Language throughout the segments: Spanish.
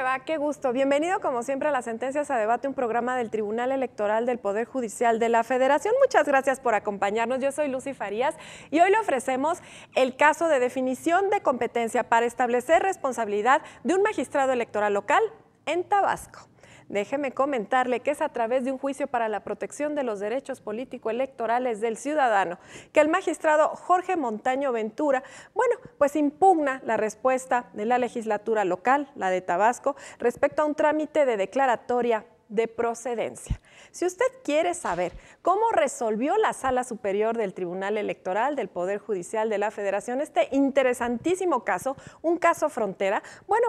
le va? Qué gusto. Bienvenido, como siempre, a Las Sentencias a Debate, un programa del Tribunal Electoral del Poder Judicial de la Federación. Muchas gracias por acompañarnos. Yo soy Lucy Farías y hoy le ofrecemos el caso de definición de competencia para establecer responsabilidad de un magistrado electoral local en Tabasco. Déjeme comentarle que es a través de un juicio para la protección de los derechos político-electorales del ciudadano que el magistrado Jorge Montaño Ventura, pues impugna la respuesta de la legislatura local, la de Tabasco, respecto a un trámite de declaratoria de procedencia. Si usted quiere saber cómo resolvió la Sala Superior del Tribunal Electoral del Poder Judicial de la Federación este interesantísimo caso, un caso frontera,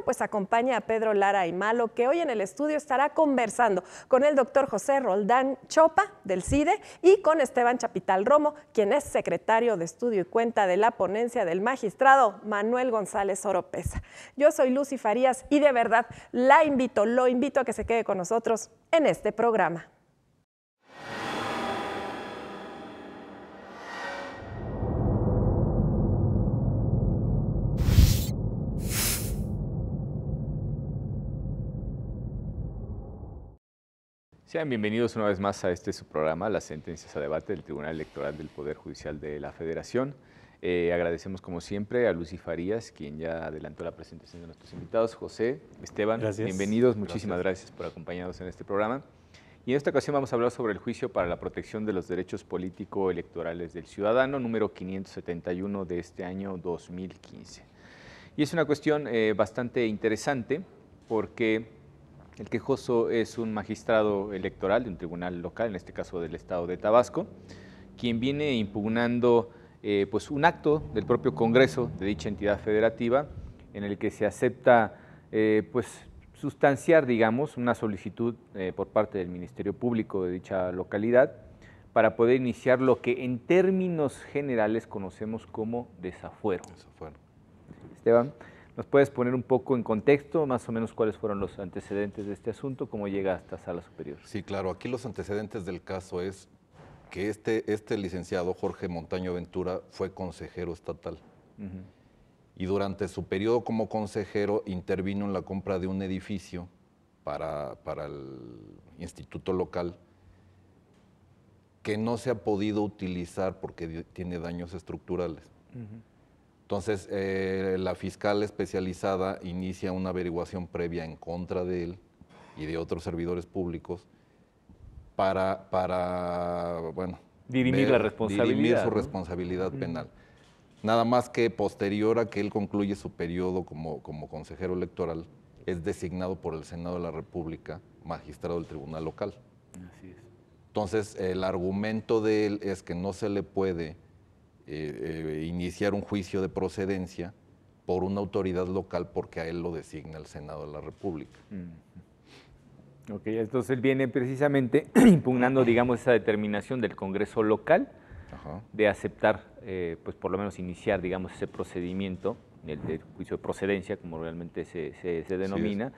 pues acompaña a Pedro Lara Aymalo, que hoy en el estudio estará conversando con el doctor José Roldán Chopa del CIDE y con Esteban Chapital Romo, quien es secretario de Estudio y Cuenta de la ponencia del magistrado Manuel González Oropesa. Yo soy Lucy Farías y de verdad lo invito a que se quede con nosotros en este programa. Sean bienvenidos una vez más a su programa, Las Sentencias a Debate del Tribunal Electoral del Poder Judicial de la Federación. Agradecemos como siempre a Lucy Farías, quien ya adelantó la presentación de nuestros invitados. José, Esteban, gracias. Bienvenidos, muchísimas gracias por acompañarnos en este programa. Y en esta ocasión vamos a hablar sobre el juicio para la protección de los derechos político-electorales del ciudadano, número 571 de este año 2015. Y es una cuestión bastante interesante porque el quejoso es un magistrado electoral de un tribunal local, en este caso del estado de Tabasco, quien viene impugnando pues un acto del propio Congreso de dicha entidad federativa en el que se acepta pues sustanciar, digamos, una solicitud por parte del Ministerio Público de dicha localidad para poder iniciar lo que en términos generales conocemos como desafuero. Esteban, ¿nos puedes poner un poco en contexto, más o menos cuáles fueron los antecedentes de este asunto, cómo llega hasta Sala Superior? Sí, claro. Aquí los antecedentes del caso es que este licenciado, Jorge Montaño Ventura, fue consejero estatal. Y durante su periodo como consejero intervino en la compra de un edificio para el instituto local que no se ha podido utilizar porque tiene daños estructurales. Entonces, la fiscal especializada inicia una averiguación previa en contra de él y de otros servidores públicos para dirimir la responsabilidad, dirimir su responsabilidad penal. Nada más que posterior a que él concluye su periodo como consejero electoral, es designado por el Senado de la República magistrado del Tribunal Local. Así es. Entonces, el argumento de él es que no se le puede iniciar un juicio de procedencia por una autoridad local porque a él lo designa el Senado de la República. Ok, entonces él viene precisamente impugnando, digamos, esa determinación del Congreso local de aceptar, pues por lo menos iniciar, digamos, ese procedimiento, el juicio de procedencia, como realmente se denomina,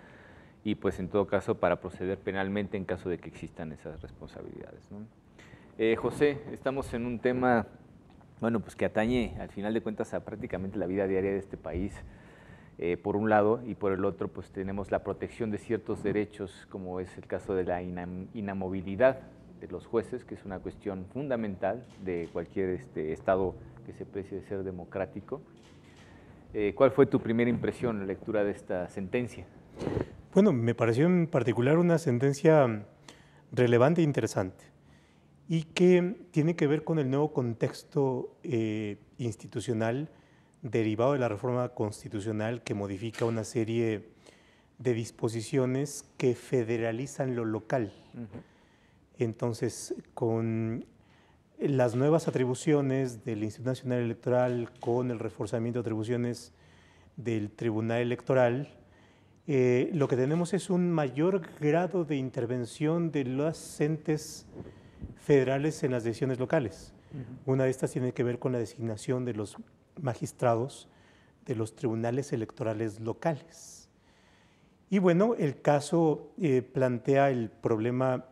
y pues en todo caso para proceder penalmente en caso de que existan esas responsabilidades, ¿no? José, estamos en un tema pues que atañe al final de cuentas a prácticamente la vida diaria de este país, por un lado, y por el otro pues tenemos la protección de ciertos derechos, como es el caso de la inamovilidad de los jueces, que es una cuestión fundamental de cualquier estado que se precie de ser democrático. ¿Cuál fue tu primera impresión, la lectura de esta sentencia? Bueno, me pareció en particular una sentencia relevante e interesante, y que tiene que ver con el nuevo contexto institucional derivado de la reforma constitucional que modifica una serie de disposiciones que federalizan lo local. Entonces, con las nuevas atribuciones del Instituto Nacional Electoral, con el reforzamiento de atribuciones del Tribunal Electoral, lo que tenemos es un mayor grado de intervención de los entes federales en las decisiones locales. Una de estas tiene que ver con la designación de los magistrados de los tribunales electorales locales. Y bueno, el caso plantea el problema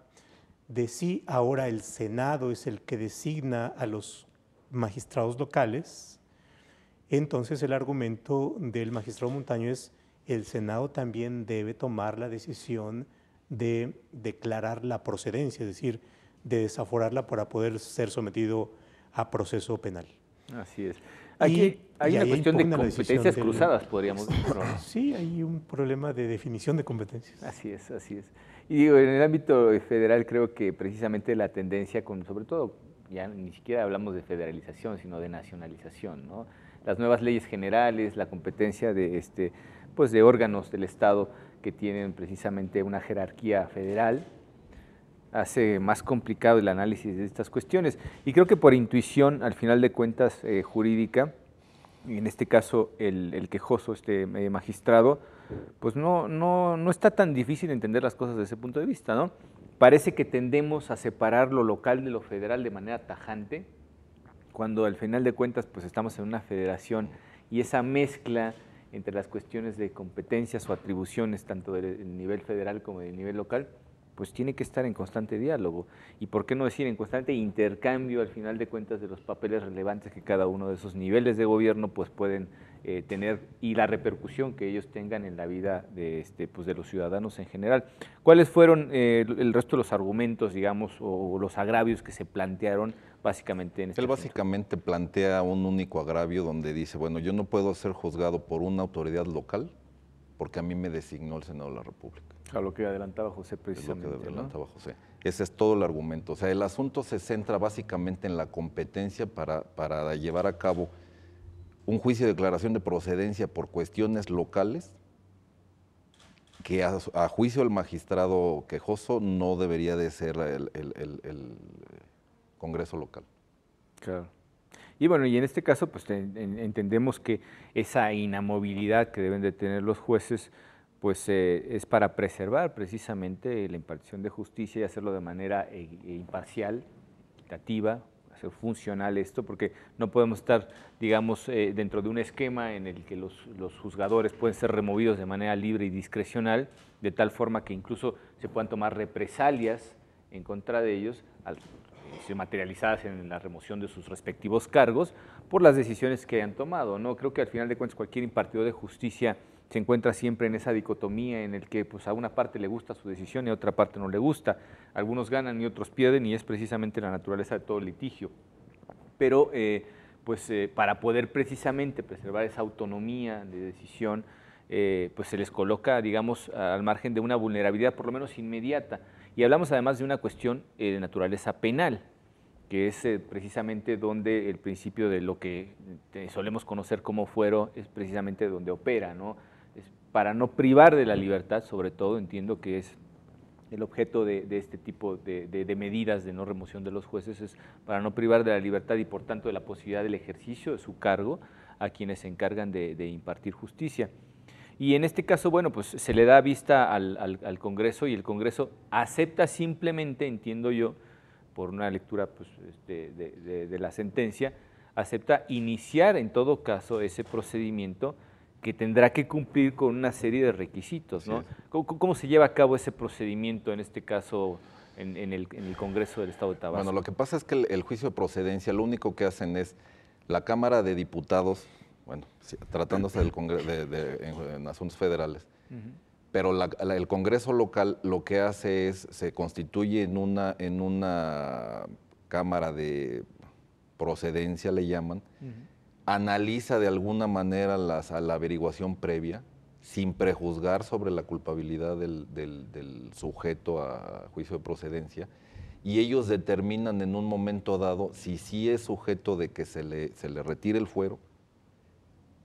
de si ahora el Senado es el que designa a los magistrados locales. Entonces el argumento del magistrado Montaño es el Senado también debe tomar la decisión de declarar la procedencia, es decir, de desaforarla para poder ser sometido a proceso penal. Así es. Aquí hay una cuestión de competencias cruzadas, podríamos decir, ¿no? Sí, hay un problema de definición de competencias. Así es, así es. Y digo, en el ámbito federal creo que precisamente la tendencia, sobre todo, ya ni siquiera hablamos de federalización, sino de nacionalización, ¿no? Las nuevas leyes generales, la competencia de, pues de órganos del Estado que tienen precisamente una jerarquía federal, hace más complicado el análisis de estas cuestiones. Y creo que por intuición, al final de cuentas, jurídica, en este caso el quejoso, magistrado, pues no está tan difícil entender las cosas desde ese punto de vista, ¿no? Parece que tendemos a separar lo local de lo federal de manera tajante, cuando al final de cuentas pues estamos en una federación y esa mezcla entre las cuestiones de competencias o atribuciones, tanto del nivel federal como del nivel local, pues tiene que estar en constante diálogo. Y por qué no decir en constante intercambio, al final de cuentas, de los papeles relevantes que cada uno de esos niveles de gobierno pues pueden tener y la repercusión que ellos tengan en la vida pues de los ciudadanos en general. ¿Cuáles fueron el resto de los argumentos, digamos, o los agravios que se plantearon básicamente en este asunto? Básicamente plantea un único agravio donde dice, bueno, yo no puedo ser juzgado por una autoridad local porque a mí me designó el Senado de la República. A lo que adelantaba José precisamente. Es lo que adelantaba José. Ese es todo el argumento. O sea, el asunto se centra básicamente en la competencia para llevar a cabo un juicio de declaración de procedencia por cuestiones locales que a juicio del magistrado quejoso no debería de ser el Congreso local. Claro. Y bueno, y en este caso pues entendemos que esa inamovilidad que deben de tener los jueces pues es para preservar precisamente la impartición de justicia y hacerlo de manera imparcial, equitativa, hacer funcional esto, porque no podemos estar, digamos, dentro de un esquema en el que los juzgadores pueden ser removidos de manera libre y discrecional, de tal forma que incluso se puedan tomar represalias en contra de ellos, materializadas en la remoción de sus respectivos cargos, por las decisiones que hayan tomado, ¿no? Creo que al final de cuentas cualquier impartidor de justicia se encuentra siempre en esa dicotomía en el que pues, a una parte le gusta su decisión y a otra parte no le gusta. Algunos ganan y otros pierden y es precisamente la naturaleza de todo litigio. Pero para poder precisamente preservar esa autonomía de decisión, pues se les coloca, digamos, al margen de una vulnerabilidad por lo menos inmediata. Y hablamos además de una cuestión de naturaleza penal, que es precisamente donde el principio de lo que solemos conocer como fuero es precisamente donde opera, ¿no? Es para no privar de la libertad, sobre todo, entiendo que es el objeto de este tipo de medidas de no remoción de los jueces, es para no privar de la libertad y por tanto de la posibilidad del ejercicio de su cargo a quienes se encargan de impartir justicia. Y en este caso, bueno, pues se le da vista al Congreso y el Congreso acepta simplemente, entiendo yo, por una lectura pues, de la sentencia, acepta iniciar en todo caso ese procedimiento que tendrá que cumplir con una serie de requisitos, ¿no? Sí. ¿Cómo se lleva a cabo ese procedimiento en este caso en el Congreso del Estado de Tabasco? Bueno, lo que pasa es que el juicio de procedencia lo único que hacen es la Cámara de Diputados, bueno, tratándose del Congreso en asuntos federales, pero el Congreso local lo que hace es, se constituye en una Cámara de procedencia, le llaman, analiza de alguna manera la averiguación previa, sin prejuzgar sobre la culpabilidad del sujeto a juicio de procedencia, y ellos determinan en un momento dado si sí es sujeto de que se le retire el fuero,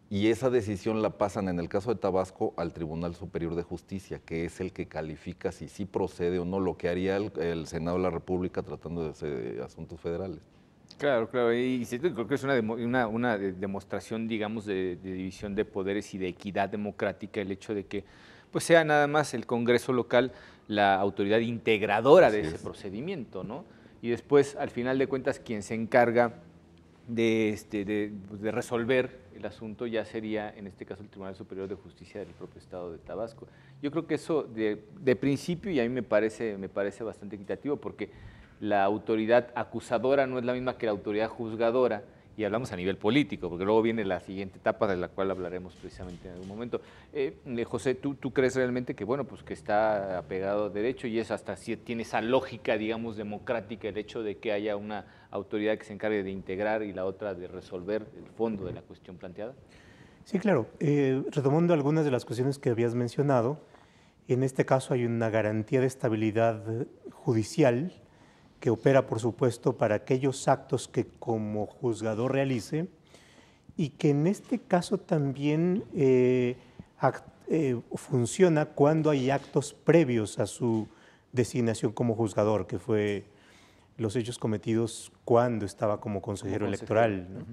y esa decisión la pasan, en el caso de Tabasco, al Tribunal Superior de Justicia, que es el que califica si sí procede o no, lo que haría el Senado de la República tratando de asuntos federales. Claro, claro, y creo que es una demostración, digamos, de división de poderes y de equidad democrática, el hecho de que pues sea nada más el Congreso local la autoridad integradora de ese procedimiento, ¿no? Y después, al final de cuentas, quien se encarga de resolver el asunto ya sería, en este caso, el Tribunal Superior de Justicia del propio Estado de Tabasco. Yo creo que eso, de principio, y a mí me parece bastante equitativo, porque la autoridad acusadora no es la misma que la autoridad juzgadora, y hablamos a nivel político, porque luego viene la siguiente etapa de la cual hablaremos precisamente en algún momento. José, ¿tú crees realmente que, bueno, pues que está apegado a derecho y es hasta si tiene esa lógica, digamos, democrática el hecho de que haya una autoridad que se encargue de integrar y la otra de resolver el fondo de la cuestión planteada? Sí, claro. Retomando algunas de las cuestiones que habías mencionado, en este caso hay una garantía de estabilidad judicial que opera, por supuesto, para aquellos actos que como juzgador realice y que en este caso también funciona cuando hay actos previos a su designación como juzgador, que fue los hechos cometidos cuando estaba como consejero electoral, ¿no?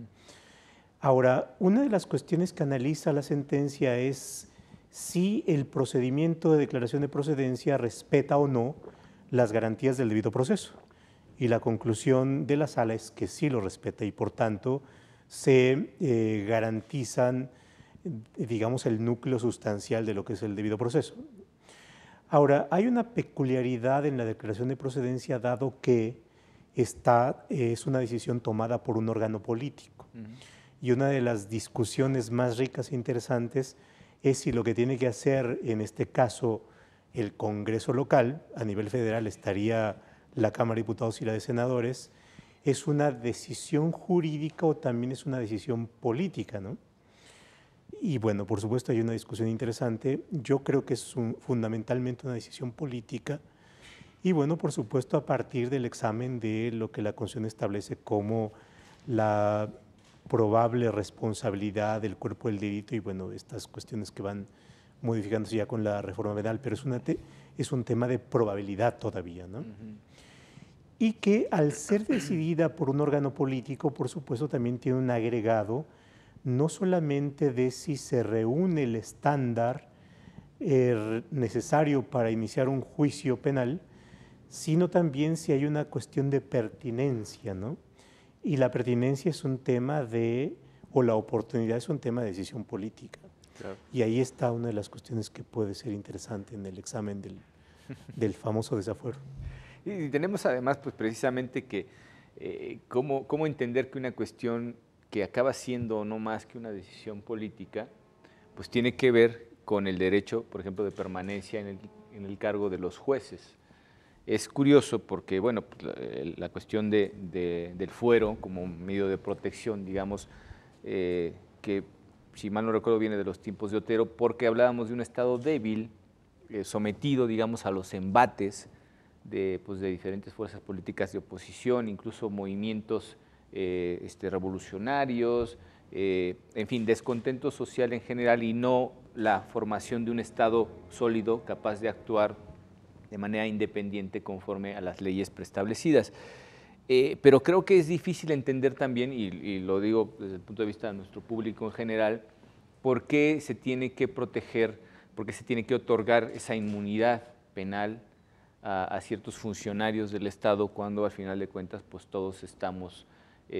Ahora, una de las cuestiones que analiza la sentencia es si el procedimiento de declaración de procedencia respeta o no las garantías del debido proceso. Y la conclusión de la sala es que sí lo respeta y por tanto se garantizan, digamos, el núcleo sustancial de lo que es el debido proceso. Ahora, hay una peculiaridad en la declaración de procedencia dado que es una decisión tomada por un órgano político. Y una de las discusiones más ricas e interesantes es si lo que tiene que hacer en este caso el Congreso local, a nivel federal estaría la Cámara de Diputados y la de Senadores, es una decisión jurídica o también es una decisión política, ¿no? Y bueno, por supuesto hay una discusión interesante. Yo creo que es fundamentalmente una decisión política y bueno, por supuesto a partir del examen de lo que la Constitución establece como la probable responsabilidad del cuerpo del delito y bueno, estas cuestiones que van modificándose ya con la reforma penal, pero es un tema de probabilidad todavía, ¿no? Y que al ser decidida por un órgano político, por supuesto, también tiene un agregado, no solamente de si se reúne el estándar necesario para iniciar un juicio penal, sino también si hay una cuestión de pertinencia, ¿no? Y la pertinencia es un tema o la oportunidad es un tema de decisión política. Claro. Y ahí está una de las cuestiones que puede ser interesante en el examen del famoso desafuero. Y tenemos además, pues precisamente que cómo entender que una cuestión que acaba siendo no más que una decisión política, pues tiene que ver con el derecho, por ejemplo, de permanencia en el cargo de los jueces. Es curioso porque, bueno, la cuestión del fuero como medio de protección, digamos, que si mal no recuerdo viene de los tiempos de Otero, porque hablábamos de un Estado débil, sometido, digamos, a los embates de diferentes fuerzas políticas de oposición, incluso movimientos revolucionarios, en fin, descontento social en general y no la formación de un Estado sólido capaz de actuar de manera independiente conforme a las leyes preestablecidas. Pero creo que es difícil entender también, y lo digo desde el punto de vista de nuestro público en general, por qué se tiene que proteger, por qué se tiene que otorgar esa inmunidad penal a ciertos funcionarios del Estado cuando al final de cuentas pues todos estamos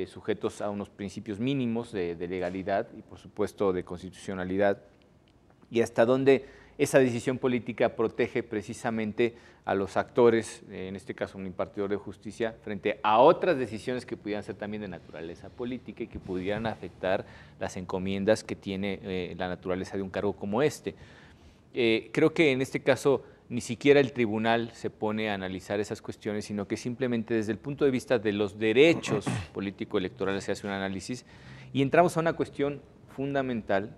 sujetos a unos principios mínimos de legalidad y por supuesto de constitucionalidad, y hasta dónde esa decisión política protege precisamente a los actores, en este caso un impartidor de justicia, frente a otras decisiones que pudieran ser también de naturaleza política y que pudieran afectar las encomiendas que tiene la naturaleza de un cargo como este. Creo que en este caso ni siquiera el tribunal se pone a analizar esas cuestiones, sino que simplemente desde el punto de vista de los derechos político-electorales se hace un análisis y entramos a una cuestión fundamental.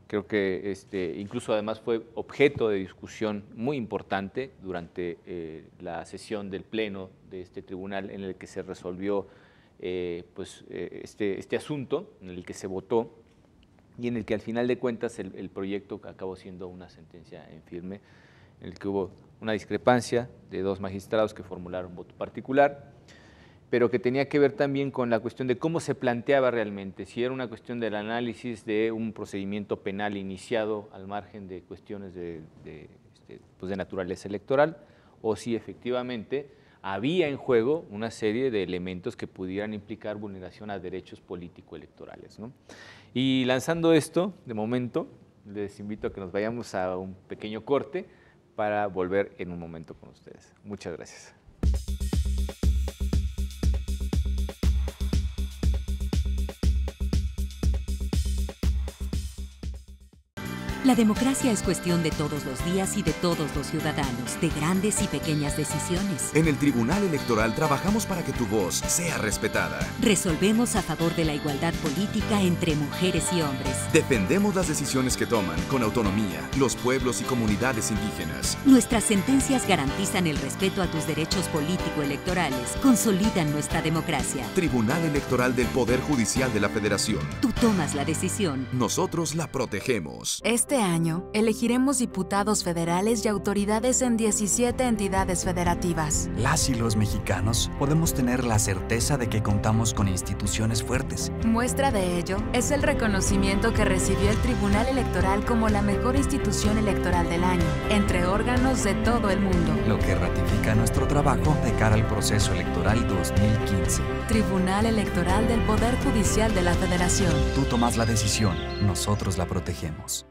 Creo que incluso además fue objeto de discusión muy importante durante la sesión del pleno de este tribunal en el que se resolvió este asunto, en el que se votó y en el que al final de cuentas el proyecto acabó siendo una sentencia en firme, en el que hubo una discrepancia de dos magistrados que formularon voto particular, pero que tenía que ver también con la cuestión de cómo se planteaba realmente, si era una cuestión del análisis de un procedimiento penal iniciado al margen de cuestiones de naturaleza electoral, o si efectivamente había en juego una serie de elementos que pudieran implicar vulneración a derechos político-electorales, ¿no? Y lanzando esto, de momento, les invito a que nos vayamos a un pequeño corte para volver en un momento con ustedes. Muchas gracias. 。La democracia es cuestión de todos los días y de todos los ciudadanos, de grandes y pequeñas decisiones. En el Tribunal Electoral trabajamos para que tu voz sea respetada. Resolvemos a favor de la igualdad política entre mujeres y hombres. Defendemos las decisiones que toman con autonomía los pueblos y comunidades indígenas. Nuestras sentencias garantizan el respeto a tus derechos político-electorales, consolidan nuestra democracia. Tribunal Electoral del Poder Judicial de la Federación. Tú tomas la decisión. Nosotros la protegemos. Este año, elegiremos diputados federales y autoridades en 17 entidades federativas. Las y los mexicanos podemos tener la certeza de que contamos con instituciones fuertes. Muestra de ello es el reconocimiento que recibió el Tribunal Electoral como la mejor institución electoral del año, entre órganos de todo el mundo. Lo que ratifica nuestro trabajo de cara al proceso electoral 2015. Tribunal Electoral del Poder Judicial de la Federación. Tú tomas la decisión, nosotros la protegemos.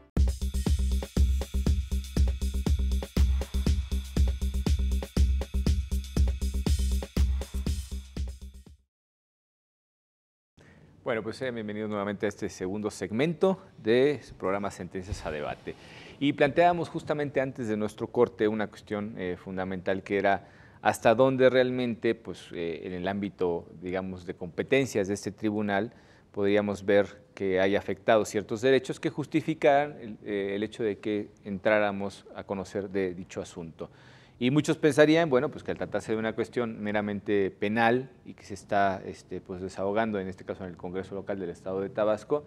Bueno, pues bienvenidos nuevamente a este segundo segmento de su programa Sentencias a Debate. Y planteábamos justamente antes de nuestro corte una cuestión fundamental, que era hasta dónde realmente, pues, en el ámbito, digamos, de competencias de este tribunal, podríamos ver que hay afectados ciertos derechos que justificaran el hecho de que entráramos a conocer de dicho asunto. Y muchos pensarían, bueno, pues que al tratarse de una cuestión meramente penal y que se está pues desahogando, en este caso en el Congreso Local del Estado de Tabasco,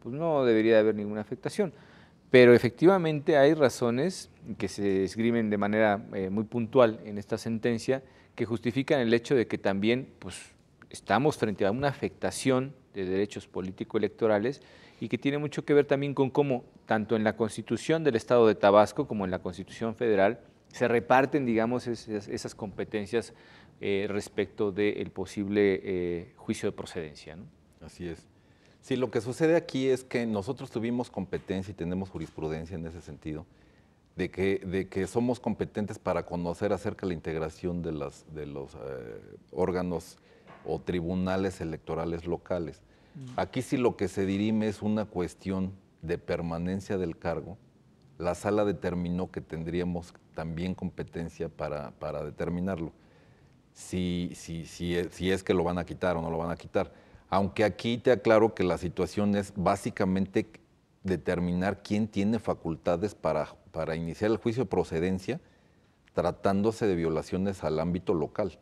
pues no debería de haber ninguna afectación. Pero efectivamente hay razones que se esgrimen de manera muy puntual en esta sentencia que justifican el hecho de que también, pues, estamos frente a una afectación de derechos político-electorales y que tiene mucho que ver también con cómo, tanto en la Constitución del Estado de Tabasco como en la Constitución Federal, se reparten, digamos, esas competencias respecto del posible juicio de procedencia, ¿no? Así es. Sí, lo que sucede aquí es que nosotros tuvimos competencia y tenemos jurisprudencia en ese sentido, de que somos competentes para conocer acerca de la integración de los órganos o tribunales electorales locales. Aquí sí lo que se dirime es una cuestión de permanencia del cargo. La sala determinó que tendríamos también competencia para determinarlo, si es que lo van a quitar o no lo van a quitar. Aunque aquí te aclaro que la situación es básicamente determinar quién tiene facultades para iniciar el juicio de procedencia tratándose de violaciones al ámbito local.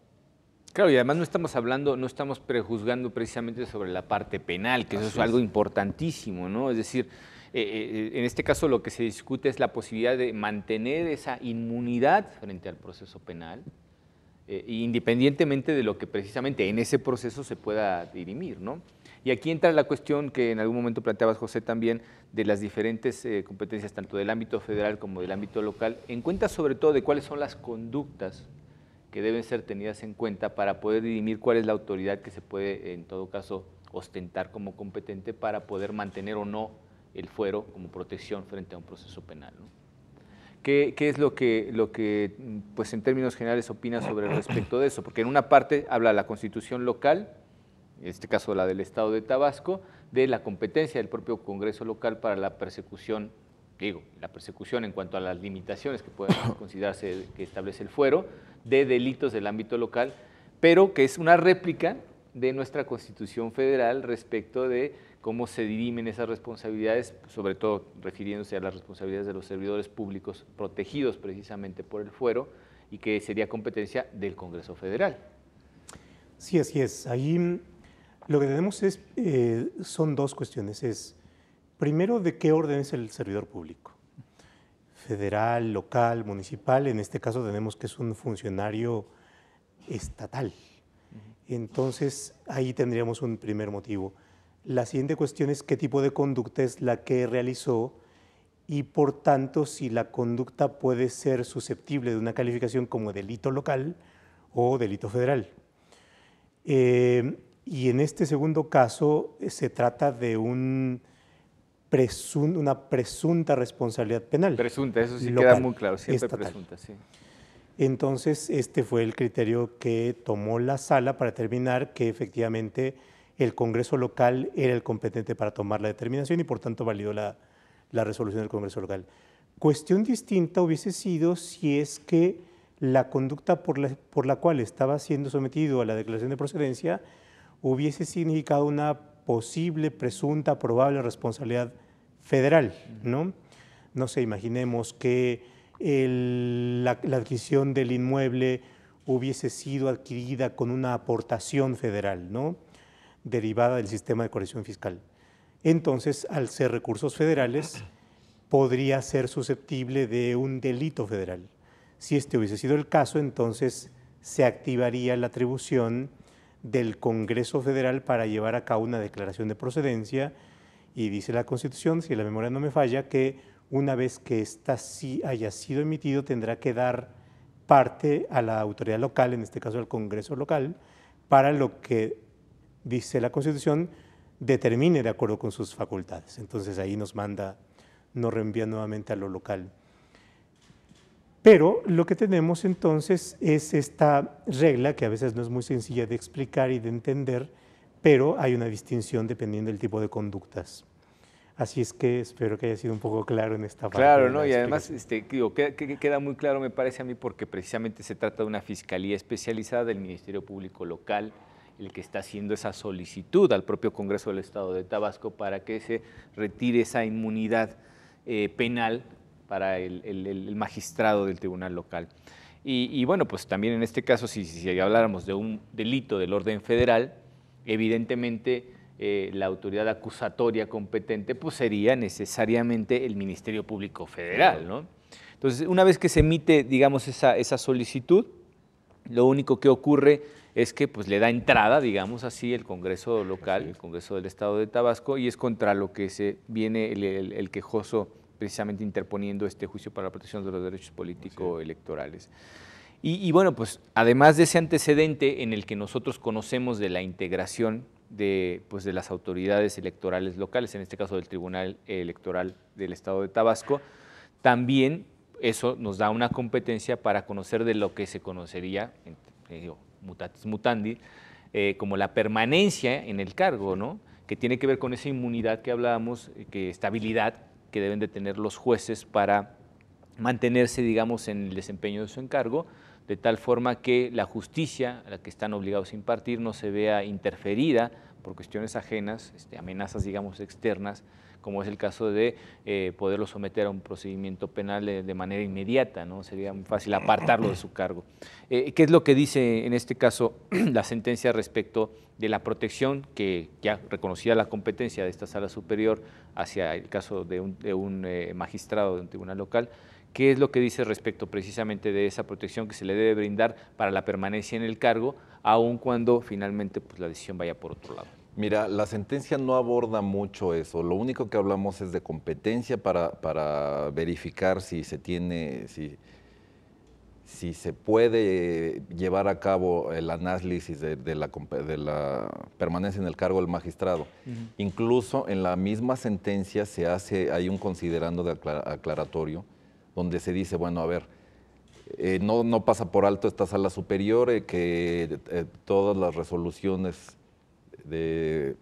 Claro, y además no estamos prejuzgando precisamente sobre la parte penal, que eso es algo importantísimo, ¿no? Es decir, en este caso lo que se discute es la posibilidad de mantener esa inmunidad frente al proceso penal, independientemente de lo que precisamente en ese proceso se pueda dirimir, ¿no? Y aquí entra la cuestión que en algún momento planteabas, José, también, de las diferentes competencias, tanto del ámbito federal como del ámbito local, en cuenta sobre todo de cuáles son las conductas que deben ser tenidas en cuenta para poder dirimir cuál es la autoridad que se puede, en todo caso, ostentar como competente para poder mantener o no el fuero como protección frente a un proceso penal, ¿no? ¿Qué es lo que, pues, en términos generales opina sobre respecto de eso? Porque en una parte habla la Constitución local, en este caso la del Estado de Tabasco, de la competencia del propio Congreso local para la persecución, la persecución en cuanto a las limitaciones que pueden considerarse que establece el fuero, de delitos del ámbito local, pero que es una réplica de nuestra Constitución Federal respecto de cómo se dirimen esas responsabilidades, sobre todo refiriéndose a las responsabilidades de los servidores públicos protegidos precisamente por el fuero, y que sería competencia del Congreso Federal. Sí, así es. Ahí lo que tenemos son dos cuestiones. Primero, ¿de qué orden es el servidor público? Federal, local, municipal. En este caso tenemos que es un funcionario estatal. Entonces, ahí tendríamos un primer motivo. La siguiente cuestión es qué tipo de conducta es la que realizó y, por tanto, si la conducta puede ser susceptible de una calificación como delito local o delito federal. Y en este segundo caso se trata de una presunta responsabilidad penal. Presunta, eso sí local, queda muy claro, siempre estatal. presunta, sí. Entonces, este fue el criterio que tomó la sala para determinar que efectivamente el Congreso local era el competente para tomar la determinación y por tanto validó la la resolución del Congreso local. Cuestión distinta hubiese sido si es que la conducta por la cual estaba siendo sometido a la declaración de procedencia hubiese significado una posible, presunta, probable responsabilidad federal, ¿no? No sé, imaginemos que la adquisición del inmueble hubiese sido adquirida con una aportación federal, ¿no?, derivada del sistema de corrección fiscal. Entonces, al ser recursos federales, podría ser susceptible de un delito federal. Si este hubiese sido el caso, entonces se activaría la atribución del Congreso Federal para llevar a cabo una declaración de procedencia, y dice la Constitución, si la memoria no me falla, que una vez que ésta sí haya sido emitido, tendrá que dar parte a la autoridad local, en este caso al Congreso local, para lo que, dice la Constitución, determine de acuerdo con sus facultades. Entonces ahí nos reenvía nuevamente a lo local. Pero lo que tenemos entonces es esta regla, que a veces no es muy sencilla de explicar y de entender, pero hay una distinción dependiendo del tipo de conductas. Así es que espero que haya sido un poco claro en esta parte. Claro, ¿no? Y además queda muy claro, me parece a mí, porque precisamente se trata de una fiscalía especializada del Ministerio Público Local, el que está haciendo esa solicitud al propio Congreso del Estado de Tabasco para que se retire esa inmunidad penal para el magistrado del tribunal local. Y bueno, pues también en este caso, si habláramos de un delito del orden federal, evidentemente la autoridad acusatoria competente pues sería necesariamente el Ministerio Público Federal, ¿no? Entonces, una vez que se emite, digamos, esa solicitud, lo único que ocurre es que pues le da entrada, digamos así, el Congreso local, el Congreso del Estado de Tabasco, y es contra lo que se viene el quejoso precisamente interponiendo este juicio para la protección de los derechos político-electorales. Y bueno, pues además de ese antecedente en el que nosotros conocemos de la integración de las autoridades electorales locales, en este caso del Tribunal Electoral del Estado de Tabasco, también eso nos da una competencia para conocer de lo que se conocería, mutatis mutandi, como la permanencia en el cargo, ¿no?, que tiene que ver con esa inmunidad que hablábamos, estabilidad que deben de tener los jueces para mantenerse, digamos, en el desempeño de su encargo, de tal forma que la justicia a la que están obligados a impartir no se vea interferida por cuestiones ajenas, amenazas, digamos, externas, como es el caso de poderlo someter a un procedimiento penal de manera inmediata, ¿no? Sería muy fácil apartarlo de su cargo. ¿Qué es lo que dice en este caso la sentencia respecto de la protección que ya reconocía la competencia de esta sala superior hacia el caso de un magistrado de un tribunal local? ¿Qué es lo que dice respecto precisamente de esa protección que se le debe brindar para la permanencia en el cargo, aun cuando finalmente pues, la decisión vaya por otro lado? Mira, la sentencia no aborda mucho eso. Lo único que hablamos es de competencia para verificar si se tiene, si se puede llevar a cabo el análisis de la permanencia en el cargo del magistrado. Incluso en la misma sentencia hay un considerando de aclaratorio, donde se dice, bueno, a ver, no pasa por alto esta sala superior que todas las resoluciones de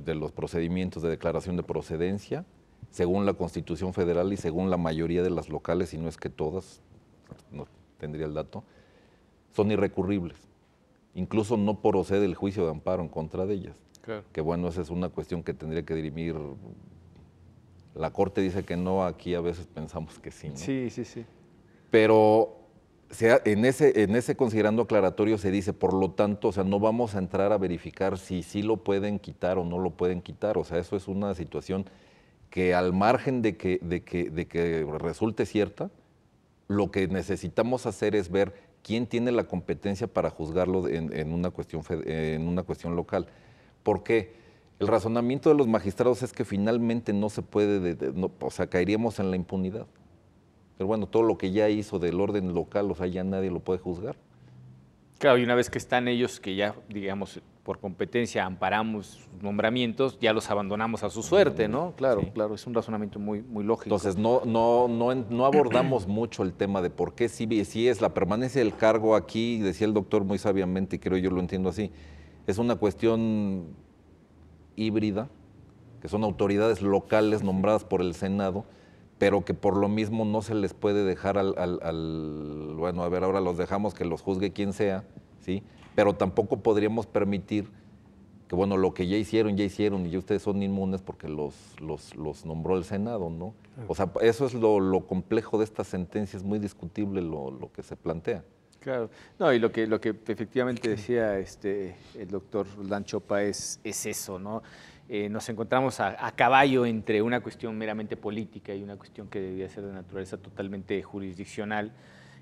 los procedimientos de declaración de procedencia, según la Constitución Federal y según la mayoría de las locales, y no es que todas, no tendría el dato, son irrecurribles. Incluso no procede el juicio de amparo en contra de ellas. Claro. Que bueno, esa es una cuestión que tendría que dirimir. La Corte dice que no, aquí a veces pensamos que sí, ¿no? Sí. Pero en ese considerando aclaratorio se dice, por lo tanto, o sea, no vamos a entrar a verificar si sí lo pueden quitar o no lo pueden quitar. O sea, eso es una situación que al margen de que resulte cierta, lo que necesitamos hacer es ver quién tiene la competencia para juzgarlo en una cuestión local. ¿Por qué? El razonamiento de los magistrados es que finalmente no se puede, o sea, caeríamos en la impunidad. Pero bueno, todo lo que ya hizo del orden local, o sea, ya nadie lo puede juzgar. Claro, y una vez que están ellos, que ya, digamos, por competencia amparamos nombramientos, ya los abandonamos a su suerte, ¿no? Claro, sí. Claro, es un razonamiento muy lógico. Entonces, no abordamos mucho el tema de por qué sí es la permanencia del cargo aquí, decía el doctor muy sabiamente, y creo yo lo entiendo así, es una cuestión híbrida, que son autoridades locales nombradas por el Senado, pero que por lo mismo no se les puede dejar bueno, a ver, ahora los dejamos que los juzgue quien sea, ¿sí? Pero tampoco podríamos permitir que, bueno, lo que ya hicieron y ya ustedes son inmunes porque los nombró el Senado, ¿no? O sea, eso es lo complejo de esta sentencia, es muy discutible lo que se plantea. Claro, no, y lo que efectivamente decía el doctor Roldán Chopa es eso, ¿no? Nos encontramos a caballo entre una cuestión meramente política y una cuestión que debía ser de naturaleza totalmente jurisdiccional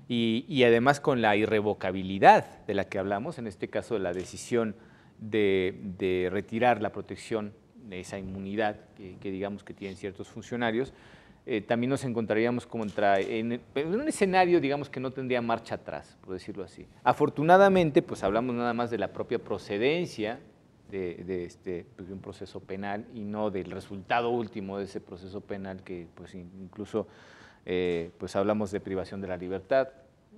y además con la irrevocabilidad de la que hablamos, en este caso de la decisión de retirar la protección de esa inmunidad que digamos que tienen ciertos funcionarios. También nos encontraríamos como en un escenario, digamos, que no tendría marcha atrás, por decirlo así. Afortunadamente, pues hablamos nada más de la propia procedencia de un proceso penal y no del resultado último de ese proceso penal que pues incluso pues hablamos de privación de la libertad,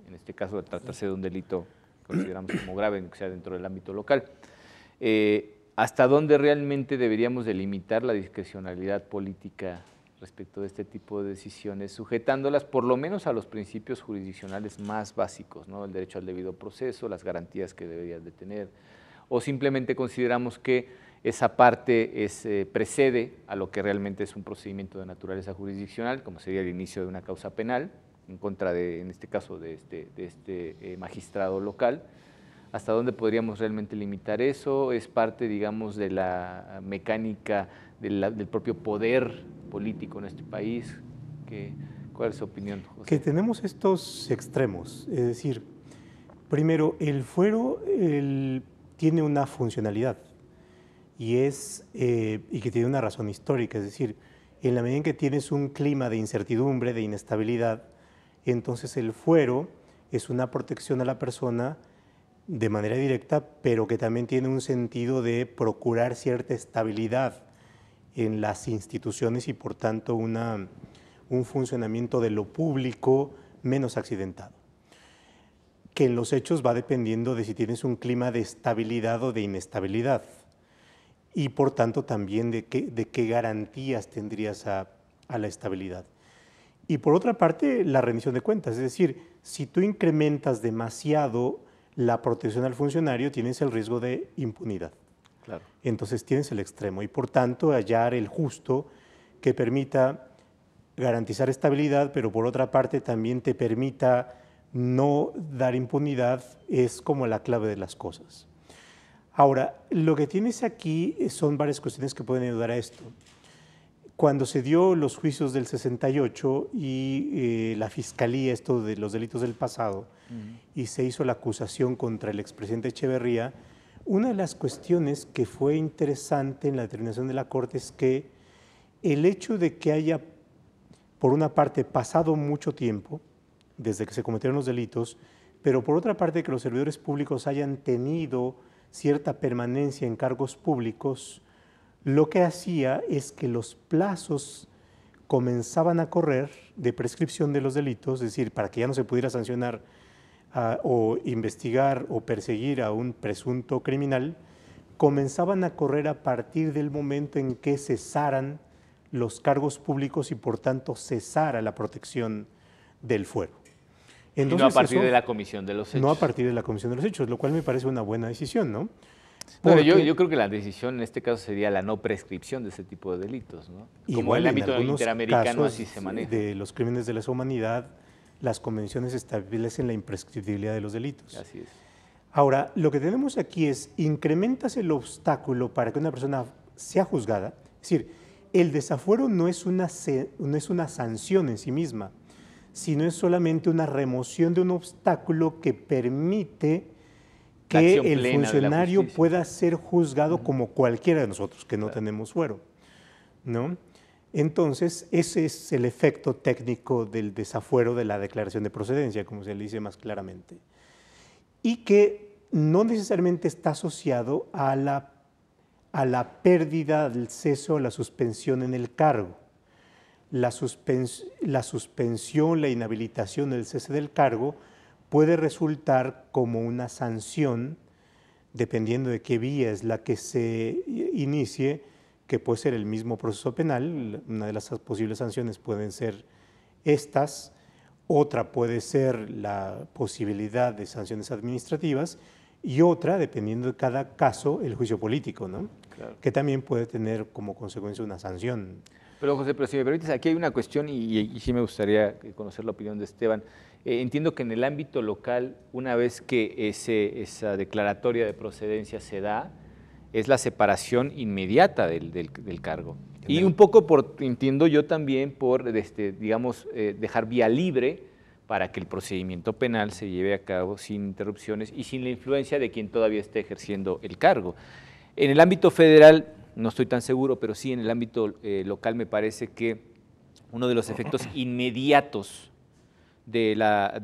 en este caso de tratarse de un delito que consideramos como grave, que sea dentro del ámbito local. ¿Hasta dónde realmente deberíamos delimitar la discrecionalidad política respecto de este tipo de decisiones, sujetándolas por lo menos a los principios jurisdiccionales más básicos, ¿no? El derecho al debido proceso, las garantías que deberían de tener, o simplemente consideramos que esa parte precede a lo que realmente es un procedimiento de naturaleza jurisdiccional, como sería el inicio de una causa penal en contra de, en este caso, de este magistrado local. ¿Hasta dónde podríamos realmente limitar eso? ¿Es parte, digamos, de la mecánica del propio poder político en este país? ¿Cuál es su opinión, José? Que tenemos estos extremos, es decir, primero, el fuero tiene una funcionalidad y que tiene una razón histórica, es decir, en la medida en que tienes un clima de incertidumbre, de inestabilidad, entonces el fuero es una protección a la persona de manera directa, pero que también tiene un sentido de procurar cierta estabilidad en las instituciones y por tanto un funcionamiento de lo público menos accidentado, que en los hechos va dependiendo de si tienes un clima de estabilidad o de inestabilidad y por tanto también de qué garantías tendrías a la estabilidad. Y por otra parte, la rendición de cuentas, es decir, si tú incrementas demasiado la protección al funcionario, tienes el riesgo de impunidad. Claro. Entonces tienes el extremo y por tanto hallar el justo que permita garantizar estabilidad, pero por otra parte también te permita no dar impunidad, es como la clave de las cosas. Ahora, lo que tienes aquí son varias cuestiones que pueden ayudar a esto. Cuando se dio los juicios del 68 y la fiscalía, esto de los delitos del pasado, y se hizo la acusación contra el expresidente Echeverría, una de las cuestiones que fue interesante en la determinación de la Corte es que el hecho de que haya, por una parte, pasado mucho tiempo desde que se cometieron los delitos, pero por otra parte que los servidores públicos hayan tenido cierta permanencia en cargos públicos, lo que hacía es que los plazos comenzaban a correr de prescripción de los delitos, es decir, para que ya no se pudiera sancionar o investigar o perseguir a un presunto criminal, comenzaban a correr a partir del momento en que cesaran los cargos públicos y por tanto cesara la protección del fuero. Entonces, y no a partir de la comisión de los hechos. No a partir de la comisión de los hechos, lo cual me parece una buena decisión, ¿no? Bueno, yo creo que la decisión en este caso sería la no prescripción de ese tipo de delitos, ¿no? Como en el ámbito interamericano así se maneja. De los crímenes de lesa humanidad, las convenciones establecen la imprescriptibilidad de los delitos. Así es. Ahora, lo que tenemos aquí es, incrementas el obstáculo para que una persona sea juzgada, es decir, el desafuero no es una sanción en sí misma, sino es solamente una remoción de un obstáculo que permite que el funcionario pueda ser juzgado como cualquiera de nosotros, que no tenemos fuero, ¿no? Entonces, ese es el efecto técnico del desafuero de la declaración de procedencia, como se le dice más claramente, y que no necesariamente está asociado a la pérdida del cese o la suspensión en el cargo. La suspensión, la inhabilitación, el cese del cargo puede resultar como una sanción, dependiendo de qué vía es la que se inicie, que puede ser el mismo proceso penal. Una de las posibles sanciones pueden ser estas, otra puede ser la posibilidad de sanciones administrativas y otra, dependiendo de cada caso, el juicio político, ¿no? Claro. Que también puede tener como consecuencia una sanción. Pero José, pero si me permites, aquí hay una cuestión y sí me gustaría conocer la opinión de Esteban. Entiendo que en el ámbito local, una vez que esa declaratoria de procedencia se da, es la separación inmediata del cargo. Y un poco, entiendo yo también, por digamos, dejar vía libre para que el procedimiento penal se lleve a cabo sin interrupciones y sin la influencia de quien todavía esté ejerciendo el cargo. En el ámbito federal, no estoy tan seguro, pero sí en el ámbito local me parece que uno de los efectos inmediatos de la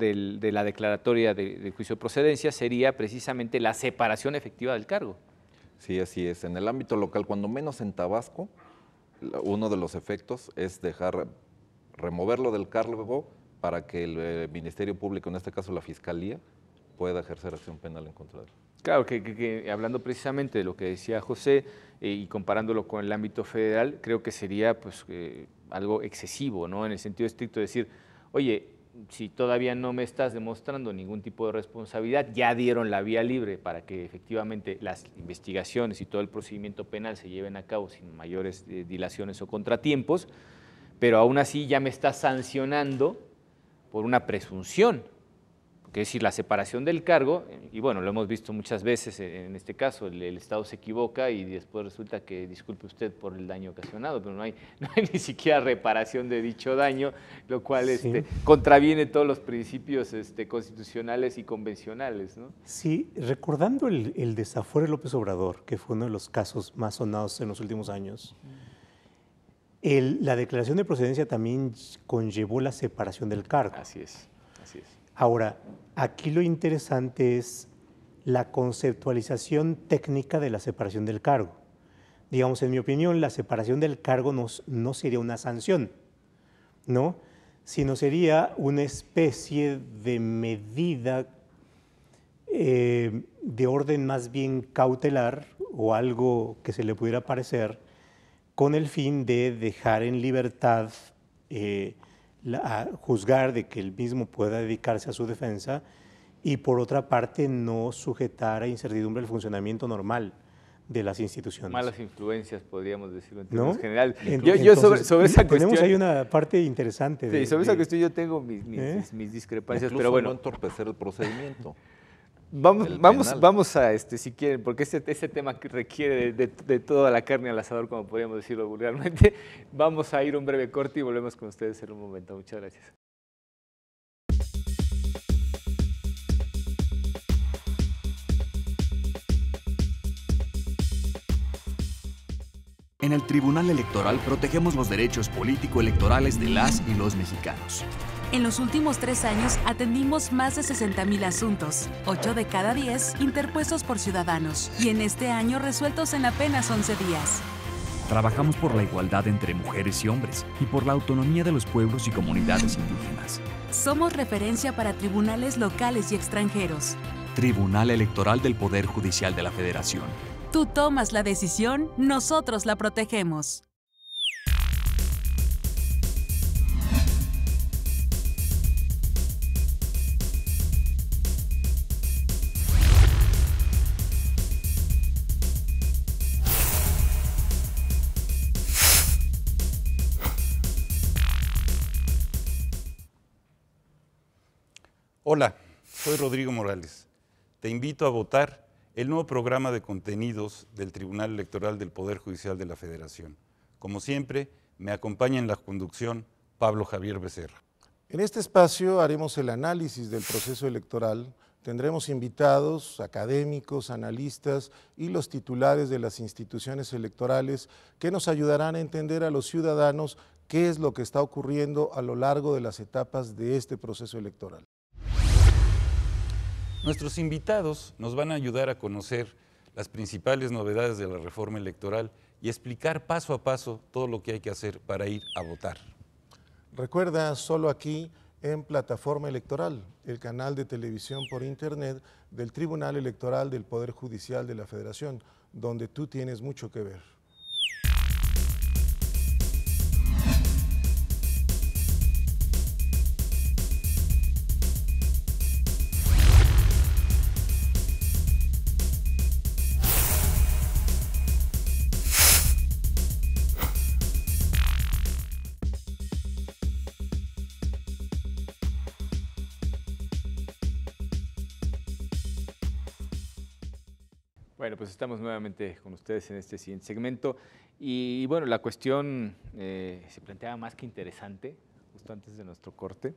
declaratoria de juicio de procedencia sería precisamente la separación efectiva del cargo. Sí, así es. En el ámbito local, cuando menos en Tabasco, uno de los efectos es removerlo del cargo para que el Ministerio Público, en este caso la Fiscalía, pueda ejercer acción penal en contra de él. Claro, que hablando precisamente de lo que decía José y comparándolo con el ámbito federal, creo que sería pues algo excesivo, ¿no? En el sentido estricto de decir, oye, si todavía no me estás demostrando ningún tipo de responsabilidad, ya dieron la vía libre para que efectivamente las investigaciones y todo el procedimiento penal se lleven a cabo sin mayores dilaciones o contratiempos, pero aún así ya me estás sancionando por una presunción, que es decir, la separación del cargo, y bueno, lo hemos visto muchas veces en este caso, el Estado se equivoca y después resulta que disculpe usted por el daño ocasionado, pero no hay ni siquiera reparación de dicho daño, lo cual sí, contraviene todos los principios constitucionales y convencionales, ¿no? Sí, recordando el desafuero de López Obrador, que fue uno de los casos más sonados en los últimos años, la declaración de procedencia también conllevó la separación del cargo. Así es, así es. Ahora, aquí lo interesante es la conceptualización técnica de la separación del cargo. Digamos, en mi opinión, la separación del cargo no sería una sanción, ¿no? Sino sería una especie de medida de orden más bien cautelar o algo que se le pudiera parecer, con el fin de dejar en libertad a juzgar de que el mismo pueda dedicarse a su defensa y por otra parte no sujetar a incertidumbre el funcionamiento normal de las instituciones. Malas influencias, podríamos decirlo en términos ¿no? general. Entonces, yo sobre esa cuestión... Tenemos ahí una parte interesante. Sí, sobre esa cuestión yo tengo mis discrepancias, incluso pero bueno. No entorpecer el procedimiento. Vamos a, si quieren, porque este tema que requiere de toda la carne al asador, como podríamos decirlo vulgarmente, vamos a ir un breve corte y volvemos con ustedes en un momento. Muchas gracias. En el Tribunal Electoral protegemos los derechos político-electorales de las y los mexicanos. En los últimos 3 años atendimos más de 60,000 asuntos, 8 de cada 10 interpuestos por ciudadanos, y en este año resueltos en apenas 11 días. Trabajamos por la igualdad entre mujeres y hombres y por la autonomía de los pueblos y comunidades indígenas. Somos referencia para tribunales locales y extranjeros. Tribunal Electoral del Poder Judicial de la Federación. Tú tomas la decisión, nosotros la protegemos. Hola, soy Rodrigo Morales. Te invito a votar el nuevo programa de contenidos del Tribunal Electoral del Poder Judicial de la Federación. Como siempre, me acompaña en la conducción Pablo Javier Becerra. En este espacio haremos el análisis del proceso electoral. Tendremos invitados, académicos, analistas y los titulares de las instituciones electorales que nos ayudarán a entender a los ciudadanos qué es lo que está ocurriendo a lo largo de las etapas de este proceso electoral. Nuestros invitados nos van a ayudar a conocer las principales novedades de la reforma electoral y explicar paso a paso todo lo que hay que hacer para ir a votar. Recuerda, solo aquí en Plataforma Electoral, el canal de televisión por internet del Tribunal Electoral del Poder Judicial de la Federación, donde tú tienes mucho que ver. Bueno, pues estamos nuevamente con ustedes en este siguiente segmento y bueno, la cuestión se planteaba más que interesante justo antes de nuestro corte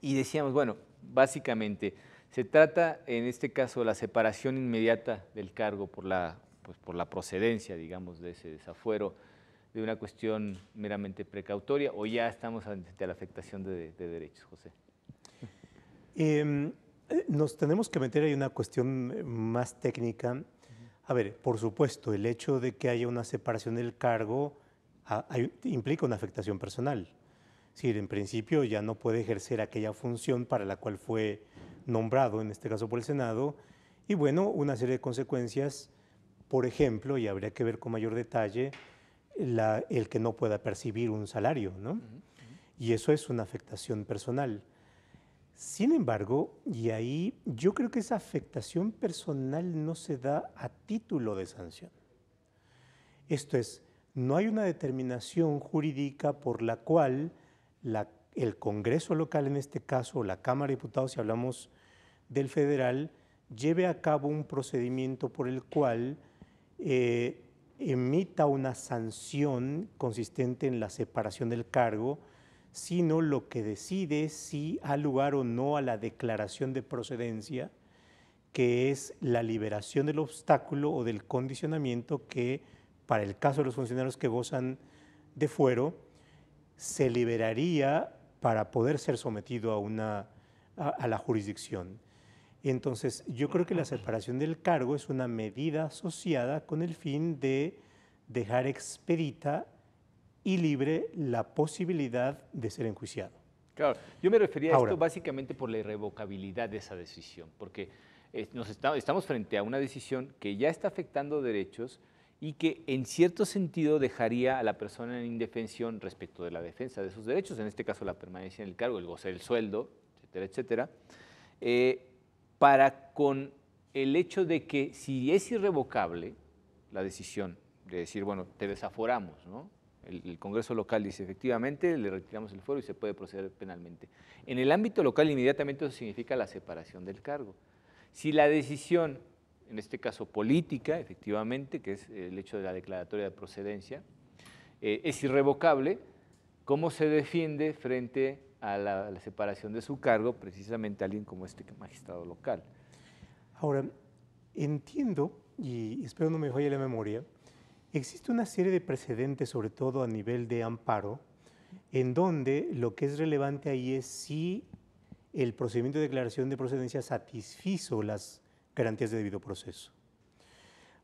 y decíamos, bueno, básicamente se trata en este caso de la separación inmediata del cargo por la procedencia, digamos, de ese desafuero, de una cuestión meramente precautoria, o ya estamos ante la afectación de derechos, José. Nos tenemos que meter ahí una cuestión más técnica. A ver, por supuesto, el hecho de que haya una separación del cargo implica una afectación personal. Es decir, en principio ya no puede ejercer aquella función para la cual fue nombrado, en este caso por el Senado, y bueno, una serie de consecuencias, por ejemplo, y habría que ver con mayor detalle, el que no pueda percibir un salario, ¿no? Y eso es una afectación personal. Sin embargo, y ahí yo creo que esa afectación personal no se da a título de sanción. Esto es, no hay una determinación jurídica por la cual el Congreso local, en este caso, o la Cámara de Diputados, si hablamos del federal, lleve a cabo un procedimiento por el cual emita una sanción consistente en la separación del cargo, sino lo que decide es si ha lugar o no a la declaración de procedencia, que es la liberación del obstáculo o del condicionamiento que, para el caso de los funcionarios que gozan de fuero, se liberaría para poder ser sometido a la jurisdicción. Entonces, yo creo que la separación del cargo es una medida asociada con el fin de dejar expedita y libre la posibilidad de ser enjuiciado. Claro, yo me refería a esto básicamente por la irrevocabilidad de esa decisión, porque estamos frente a una decisión que ya está afectando derechos y que en cierto sentido dejaría a la persona en indefensión respecto de la defensa de sus derechos, en este caso la permanencia en el cargo, el goce del sueldo, etcétera, etcétera, para con el hecho de que si es irrevocable la decisión de decir, bueno, te desaforamos, ¿no? El Congreso local dice, efectivamente, le retiramos el fuero y se puede proceder penalmente. En el ámbito local, inmediatamente eso significa la separación del cargo. Si la decisión, en este caso política, efectivamente, que es el hecho de la declaratoria de procedencia, es irrevocable, ¿cómo se defiende frente a la separación de su cargo precisamente alguien como este magistrado local? Ahora, entiendo, y espero no me falle la memoria, existe una serie de precedentes, sobre todo a nivel de amparo, en donde lo que es relevante ahí es si el procedimiento de declaración de procedencia satisfizo las garantías de debido proceso.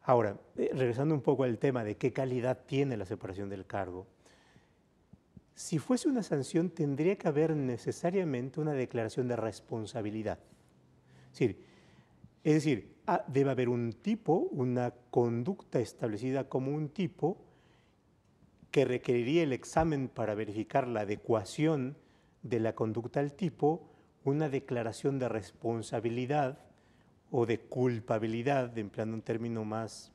Ahora, regresando un poco al tema de qué calidad tiene la separación del cargo, si fuese una sanción tendría que haber necesariamente una declaración de responsabilidad. Es decir, debe haber un tipo, una conducta establecida como un tipo que requeriría el examen para verificar la adecuación de la conducta al tipo, una declaración de responsabilidad o de culpabilidad, empleando un término más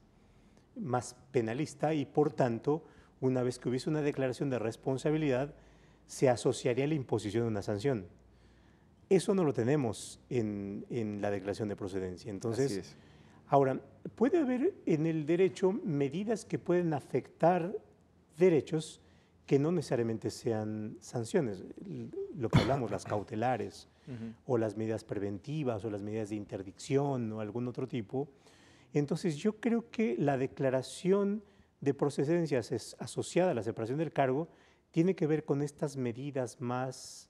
penalista, y por tanto, una vez que hubiese una declaración de responsabilidad, se asociaría a la imposición de una sanción. Eso no lo tenemos en la declaración de procedencia. Entonces, ahora, puede haber en el derecho medidas que pueden afectar derechos que no necesariamente sean sanciones. Lo que hablamos, las cautelares, o las medidas preventivas, o las medidas de interdicción, o algún otro tipo. Entonces, yo creo que la declaración de procedencias es asociada a la separación del cargo tiene que ver con estas medidas más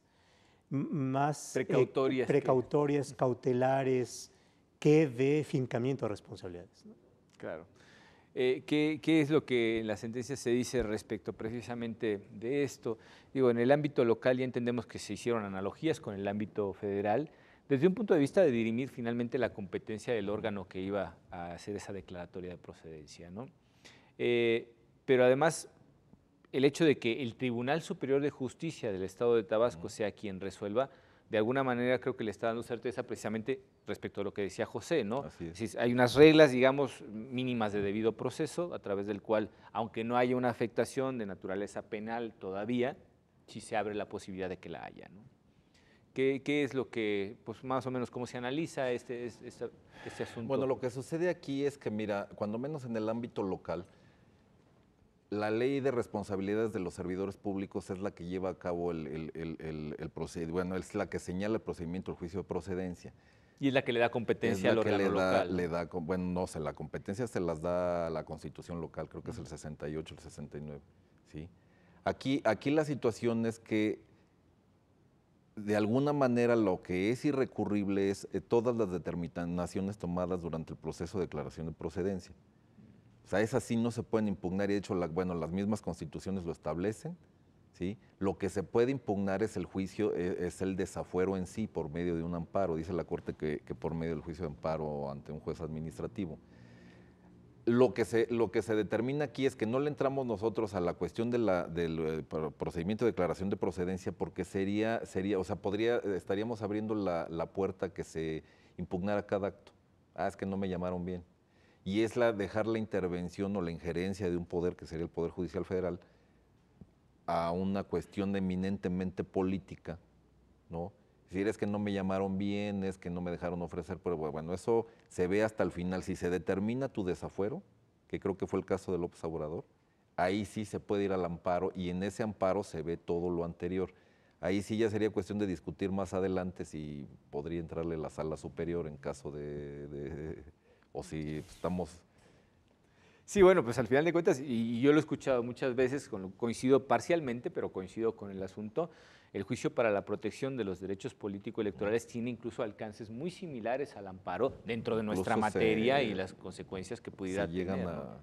precautorias, cautelares, que de fincamiento de responsabilidades, ¿no? Claro. ¿Qué es lo que en la sentencia se dice respecto precisamente de esto? Digo, en el ámbito local ya entendemos que se hicieron analogías con el ámbito federal, desde un punto de vista de dirimir finalmente la competencia del órgano que iba a hacer esa declaratoria de procedencia, ¿no? Pero además, el hecho de que el Tribunal Superior de Justicia del Estado de Tabasco sea quien resuelva, de alguna manera creo que le está dando certeza precisamente respecto a lo que decía José, ¿no? Así es. Es decir, hay unas reglas, digamos, mínimas de debido proceso, a través del cual, aunque no haya una afectación de naturaleza penal todavía, sí se abre la posibilidad de que la haya, ¿no? ¿Qué es lo que, pues más o menos, cómo se analiza este asunto? Bueno, lo que sucede aquí es que, mira, cuando menos en el ámbito local, la ley de responsabilidades de los servidores públicos es la que lleva a cabo el procedimiento, bueno, es la que señala el procedimiento, el juicio de procedencia. Y es la que le da competencia al órgano local. Bueno, no sé, la competencia se las da la Constitución local, creo que es el 68, el 69, ¿sí? Aquí la situación es que, de alguna manera, lo que es irrecurrible es todas las determinaciones tomadas durante el proceso de declaración de procedencia. O sea, esas sí no se pueden impugnar y de hecho, las mismas constituciones lo establecen, ¿sí? Lo que se puede impugnar es el juicio, es el desafuero en sí por medio de un amparo. Dice la Corte que por medio del juicio de amparo ante un juez administrativo. Lo que se determina aquí es que no le entramos nosotros a la cuestión del procedimiento de declaración de procedencia porque estaríamos abriendo la puerta que se impugnara cada acto. Es que no me llamaron bien. Y es dejar la intervención o la injerencia de un poder, que sería el Poder Judicial Federal, a una cuestión eminentemente política, ¿no? Es decir, es que no me llamaron bien, es que no me dejaron ofrecer, pero bueno, eso se ve hasta el final. Si se determina tu desafuero, que creo que fue el caso de López Obrador, ahí sí se puede ir al amparo y en ese amparo se ve todo lo anterior. Ahí sí ya sería cuestión de discutir más adelante si podría entrarle la sala superior en caso o si estamos... Sí, bueno, pues al final de cuentas, y yo lo he escuchado muchas veces, coincido parcialmente, pero coincido con el asunto, el juicio para la protección de los derechos político-electorales tiene incluso alcances muy similares al amparo dentro de nuestra materia y las consecuencias que pudiera tener, ¿no?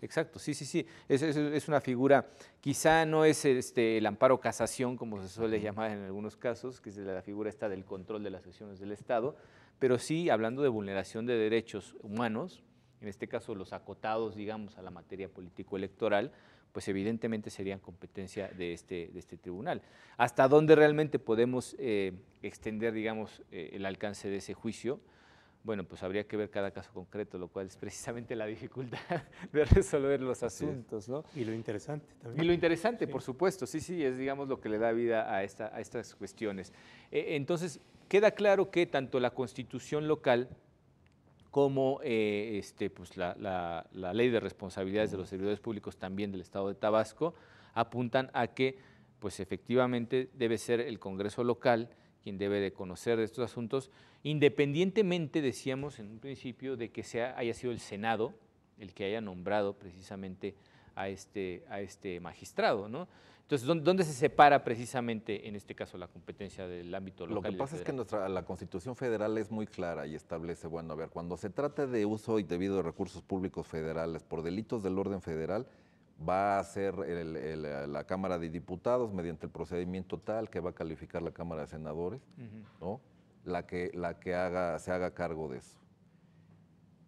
Exacto, sí. Es una figura, quizá no es el amparo casación, como se suele llamar en algunos casos, que es la figura esta del control de las acciones del Estado, pero sí hablando de vulneración de derechos humanos, en este caso los acotados, digamos, a la materia político-electoral, pues evidentemente serían competencia de este tribunal. ¿Hasta dónde realmente podemos extender, digamos, el alcance de ese juicio? Bueno, pues habría que ver cada caso concreto, lo cual es precisamente la dificultad de resolver los asuntos, ¿no? Y lo interesante también. Y lo interesante, sí. Por supuesto, sí, es, digamos, lo que le da vida a estas cuestiones. Entonces, queda claro que tanto la Constitución local como pues la Ley de Responsabilidades de los Servidores Públicos también del Estado de Tabasco apuntan a que, pues efectivamente, debe ser el Congreso local quien debe de conocer de estos asuntos, independientemente, decíamos en un principio, de que haya sido el Senado el que haya nombrado precisamente a este magistrado, ¿no? Entonces, ¿dónde se separa precisamente, en este caso, la competencia del ámbito local? Lo que pasa es que la Constitución Federal es muy clara y establece, bueno, a ver, cuando se trate de uso indebido de recursos públicos federales por delitos del orden federal, va a ser la Cámara de Diputados, mediante el procedimiento tal que va a calificar la Cámara de Senadores, ¿no? la que se haga cargo de eso.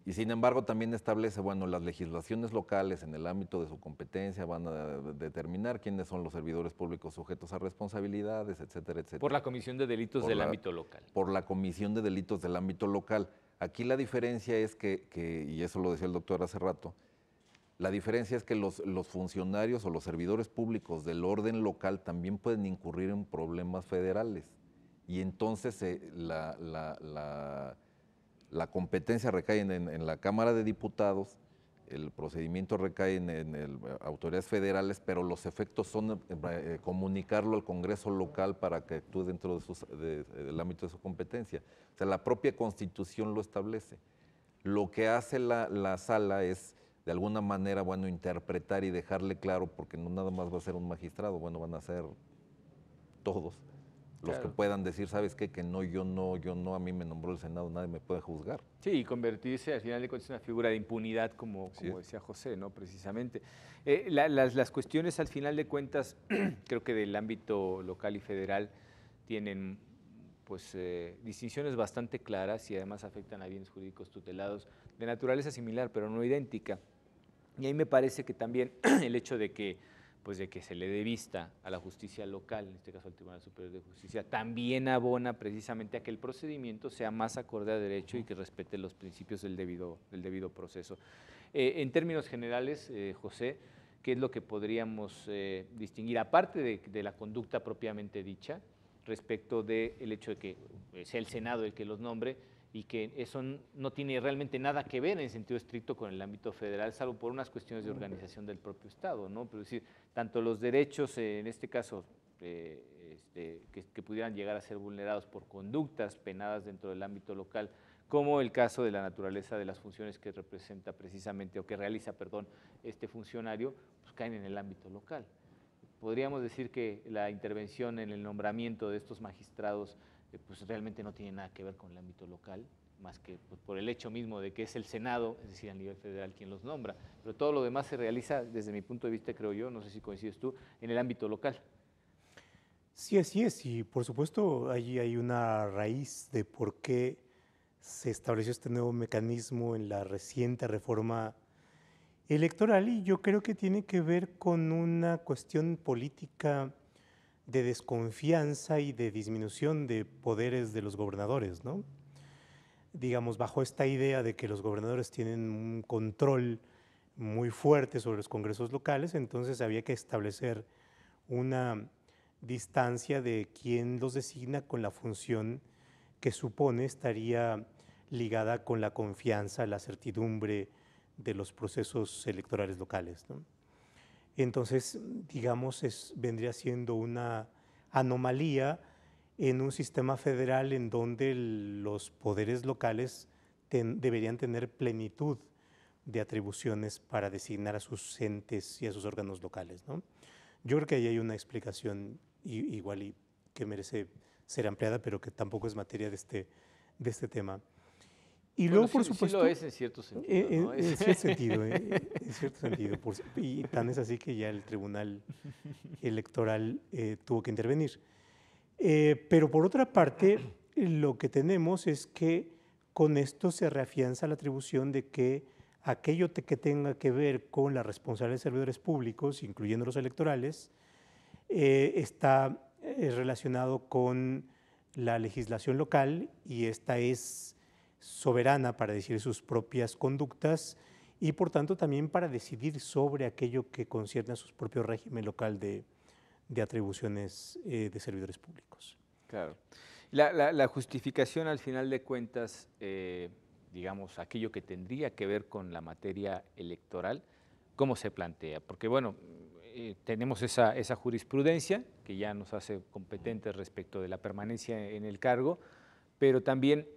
Y sin embargo también establece, bueno, las legislaciones locales en el ámbito de su competencia van a determinar quiénes son los servidores públicos sujetos a responsabilidades, etcétera, etcétera. Por la Comisión de Delitos del ámbito local. Por la Comisión de Delitos del ámbito local. Aquí la diferencia es que y eso lo decía el doctor hace rato, la diferencia es que los funcionarios o los servidores públicos del orden local también pueden incurrir en problemas federales. Y entonces la competencia recae en la Cámara de Diputados, el procedimiento recae en autoridades federales, pero los efectos son comunicarlo al Congreso local para que actúe dentro del ámbito de su competencia. O sea, la propia Constitución lo establece. Lo que hace la sala es, de alguna manera, bueno, interpretar y dejarle claro, porque no nada más va a ser un magistrado, bueno, van a ser todos. Los que puedan decir, ¿sabes qué? Que no, yo no, a mí me nombró el Senado, nadie me puede juzgar. Sí, y convertirse al final de cuentas en una figura de impunidad, como decía José, ¿no? Precisamente. Las cuestiones al final de cuentas, creo que del ámbito local y federal, tienen pues distinciones bastante claras y además afectan a bienes jurídicos tutelados de naturaleza similar, pero no idéntica. Y ahí me parece que también el hecho de que se le dé vista a la justicia local, en este caso al Tribunal Superior de Justicia, también abona precisamente a que el procedimiento sea más acorde a derecho y que respete los principios del debido proceso. En términos generales, José, ¿qué es lo que podríamos distinguir? Aparte de la conducta propiamente dicha, respecto del hecho de que sea el Senado el que los nombre y que eso no tiene realmente nada que ver en sentido estricto con el ámbito federal, salvo por unas cuestiones de organización del propio Estado, ¿no? Pero es decir, tanto los derechos, en este caso, que pudieran llegar a ser vulnerados por conductas penadas dentro del ámbito local, como el caso de la naturaleza de las funciones que representa precisamente, o que realiza, perdón, este funcionario, pues caen en el ámbito local. Podríamos decir que la intervención en el nombramiento de estos magistrados pues realmente no tiene nada que ver con el ámbito local, más que pues, por el hecho mismo de que es el Senado, es decir, a nivel federal quien los nombra, pero todo lo demás se realiza, desde mi punto de vista, creo yo, no sé si coincides tú, en el ámbito local. Sí, así es, y por supuesto allí hay una raíz de por qué se estableció este nuevo mecanismo en la reciente reforma electoral, y yo creo que tiene que ver con una cuestión política de desconfianza y de disminución de poderes de los gobernadores, ¿no? Digamos, bajo esta idea de que los gobernadores tienen un control muy fuerte sobre los congresos locales, entonces había que establecer una distancia de quién los designa con la función que supone estaría ligada con la confianza, la certidumbre de los procesos electorales locales, ¿no? Entonces, digamos, vendría siendo una anomalía en un sistema federal en donde los poderes locales deberían tener plenitud de atribuciones para designar a sus entes y a sus órganos locales, ¿no? Yo creo que ahí hay una explicación igual y que merece ser ampliada, pero que tampoco es materia de este tema. Y bueno, luego, sí, por supuesto… sí lo es en cierto sentido, ¿no? En cierto sentido, en cierto sentido. Y tan es así que ya el Tribunal Electoral tuvo que intervenir. Pero por otra parte, lo que tenemos es que con esto se reafianza la atribución de que aquello que tenga que ver con la responsabilidad de servidores públicos, incluyendo los electorales, está relacionado con la legislación local, y esta es soberana para decidir sus propias conductas y por tanto también para decidir sobre aquello que concierne a su propio régimen local de atribuciones de servidores públicos. Claro. La justificación al final de cuentas, digamos, aquello que tendría que ver con la materia electoral, ¿cómo se plantea? Porque bueno, tenemos esa jurisprudencia que ya nos hace competentes respecto de la permanencia en el cargo, pero también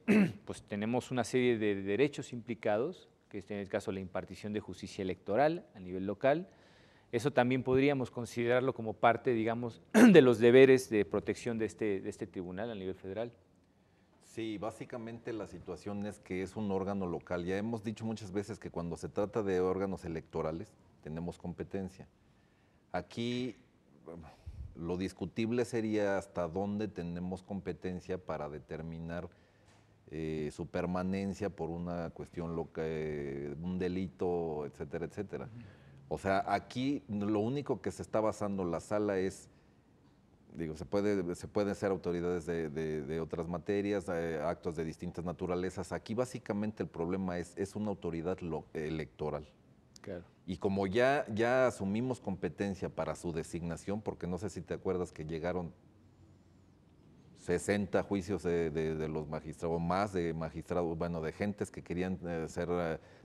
pues, tenemos una serie de derechos implicados, que es en el caso la impartición de justicia electoral a nivel local. Eso también podríamos considerarlo como parte, digamos, de los deberes de protección de este tribunal a nivel federal. Sí, básicamente la situación es que es un órgano local. Ya hemos dicho muchas veces que cuando se trata de órganos electorales tenemos competencia. Aquí lo discutible sería hasta dónde tenemos competencia para determinar su permanencia por una cuestión local, un delito, etcétera, etcétera. O sea, aquí lo único que se está basando la sala es, digo, se pueden ser autoridades de otras materias, actos de distintas naturalezas. Aquí básicamente el problema es una autoridad electoral. Claro. Y como ya asumimos competencia para su designación, porque no sé si te acuerdas que llegaron 60 juicios de los magistrados, más de magistrados, bueno, de gentes que querían ser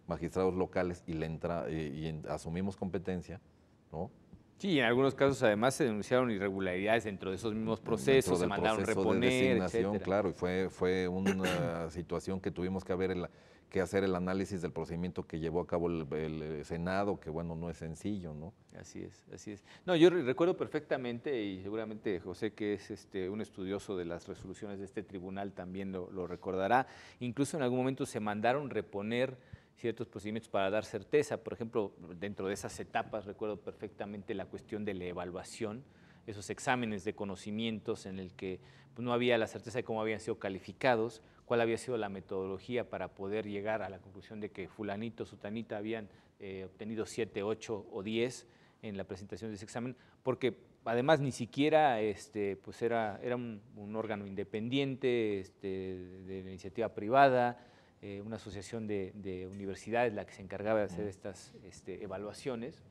magistrados locales y asumimos competencia, ¿no? Sí, en algunos casos además se denunciaron irregularidades dentro de esos mismos procesos, se mandaron reponer, etcétera. Claro, y fue una situación que tuvimos que hacer el análisis del procedimiento que llevó a cabo el Senado, que bueno, no es sencillo, ¿no? Así es, así es. No, yo recuerdo perfectamente, y seguramente José, que es un estudioso de las resoluciones de este tribunal, también lo recordará. Incluso en algún momento se mandaron reponer ciertos procedimientos para dar certeza. Por ejemplo, dentro de esas etapas recuerdo perfectamente la cuestión de la evaluación, esos exámenes de conocimientos en el que pues, no había la certeza de cómo habían sido calificados, cuál había sido la metodología para poder llegar a la conclusión de que fulanito, sutanita habían obtenido 7, 8 o 10 en la presentación de ese examen, porque además ni siquiera pues era un órgano independiente de la iniciativa privada, una asociación de universidades la que se encargaba de hacer estas evaluaciones,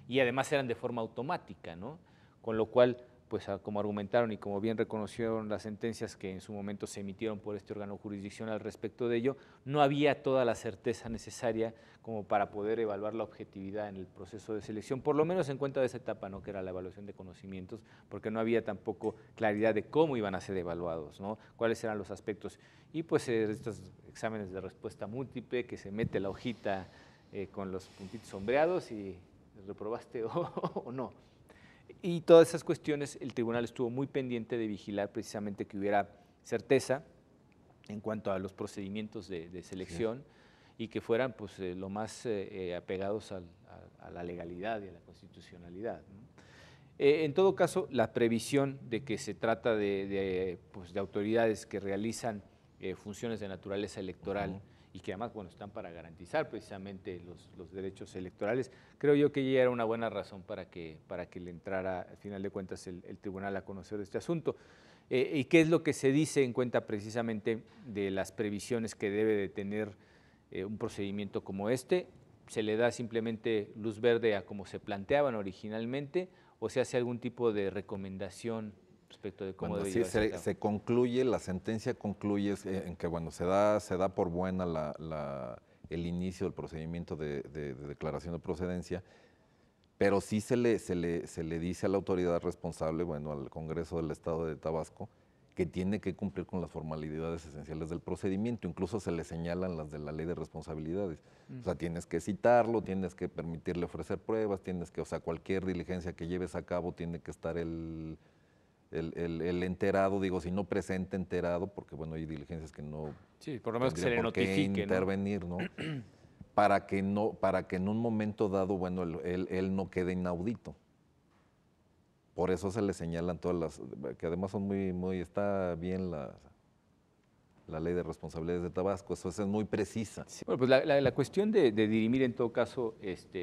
y además eran de forma automática, ¿no? Con lo cual pues como argumentaron y como bien reconocieron las sentencias que en su momento se emitieron por este órgano jurisdiccional respecto de ello, no había toda la certeza necesaria como para poder evaluar la objetividad en el proceso de selección, por lo menos en cuenta de esa etapa, ¿no?, que era la evaluación de conocimientos, porque no había tampoco claridad de cómo iban a ser evaluados, ¿no?, cuáles eran los aspectos. Y pues estos exámenes de respuesta múltiple, que se mete la hojita con los puntitos sombreados y reprobaste o no. Y todas esas cuestiones el tribunal estuvo muy pendiente de vigilar precisamente que hubiera certeza en cuanto a los procedimientos de selección y que fueran pues, lo más apegados a la legalidad y a la constitucionalidad, ¿no? En todo caso, la previsión de que se trata pues, de autoridades que realizan funciones de naturaleza electoral y que además bueno, están para garantizar precisamente los derechos electorales, creo yo que ya era una buena razón para que le entrara, al final de cuentas, el tribunal a conocer este asunto. ¿Y qué es lo que se dice en cuenta precisamente de las previsiones que debe de tener un procedimiento como este? ¿Se le da simplemente luz verde a como se planteaban originalmente o se hace algún tipo de recomendación respecto de cómo debe llevarse a cabo? Se concluye, la sentencia concluye en que bueno, se da por buena el inicio del procedimiento de declaración de procedencia, pero sí se le dice a la autoridad responsable, bueno, al Congreso del Estado de Tabasco, que tiene que cumplir con las formalidades esenciales del procedimiento, incluso se le señalan las de la ley de responsabilidades. O sea, tienes que citarlo, tienes que permitirle ofrecer pruebas, o sea, cualquier diligencia que lleves a cabo tiene que estar el enterado, digo, si no presente enterado, porque bueno, hay diligencias que no... Sí, por lo menos que se le notifique, intervenir, ¿no? Para que en un momento dado, bueno, él no quede inaudito. Por eso se le señalan todas las, que además son está bien la ley de responsabilidades de Tabasco, eso es muy precisa. Sí, bueno, pues la cuestión de dirimir en todo caso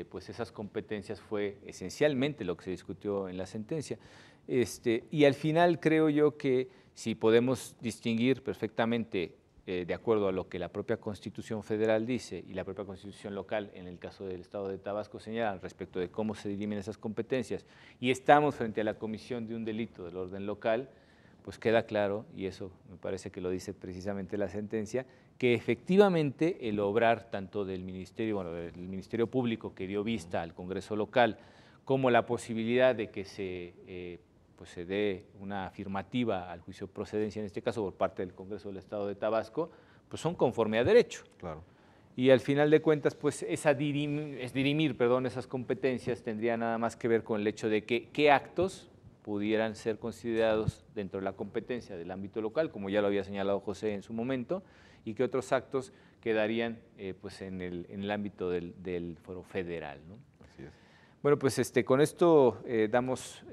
pues esas competencias fue esencialmente lo que se discutió en la sentencia. Y al final creo yo que si podemos distinguir perfectamente de acuerdo a lo que la propia Constitución Federal dice y la propia Constitución local, en el caso del Estado de Tabasco, señalan respecto de cómo se dirimen esas competencias, y estamos frente a la comisión de un delito del orden local, pues queda claro, y eso me parece que lo dice precisamente la sentencia, que efectivamente el obrar tanto del Ministerio Público que dio vista al Congreso local, como la posibilidad de que se dé una afirmativa al juicio de procedencia, en este caso por parte del Congreso del Estado de Tabasco, pues son conforme a derecho. Claro. Y al final de cuentas, pues dirimir esas competencias tendría nada más que ver con el hecho de que qué actos pudieran ser considerados dentro de la competencia del ámbito local, como ya lo había señalado José en su momento, y qué otros actos quedarían pues en el ámbito del foro federal, ¿no? Así es. Bueno, pues con esto damos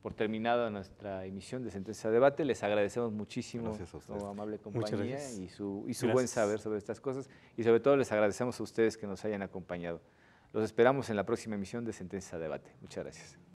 por terminada nuestra emisión de Sentencia a Debate. Les agradecemos muchísimo su amable compañía y su buen saber sobre estas cosas, y sobre todo les agradecemos a ustedes que nos hayan acompañado. Los esperamos en la próxima emisión de Sentencia a Debate. Muchas gracias.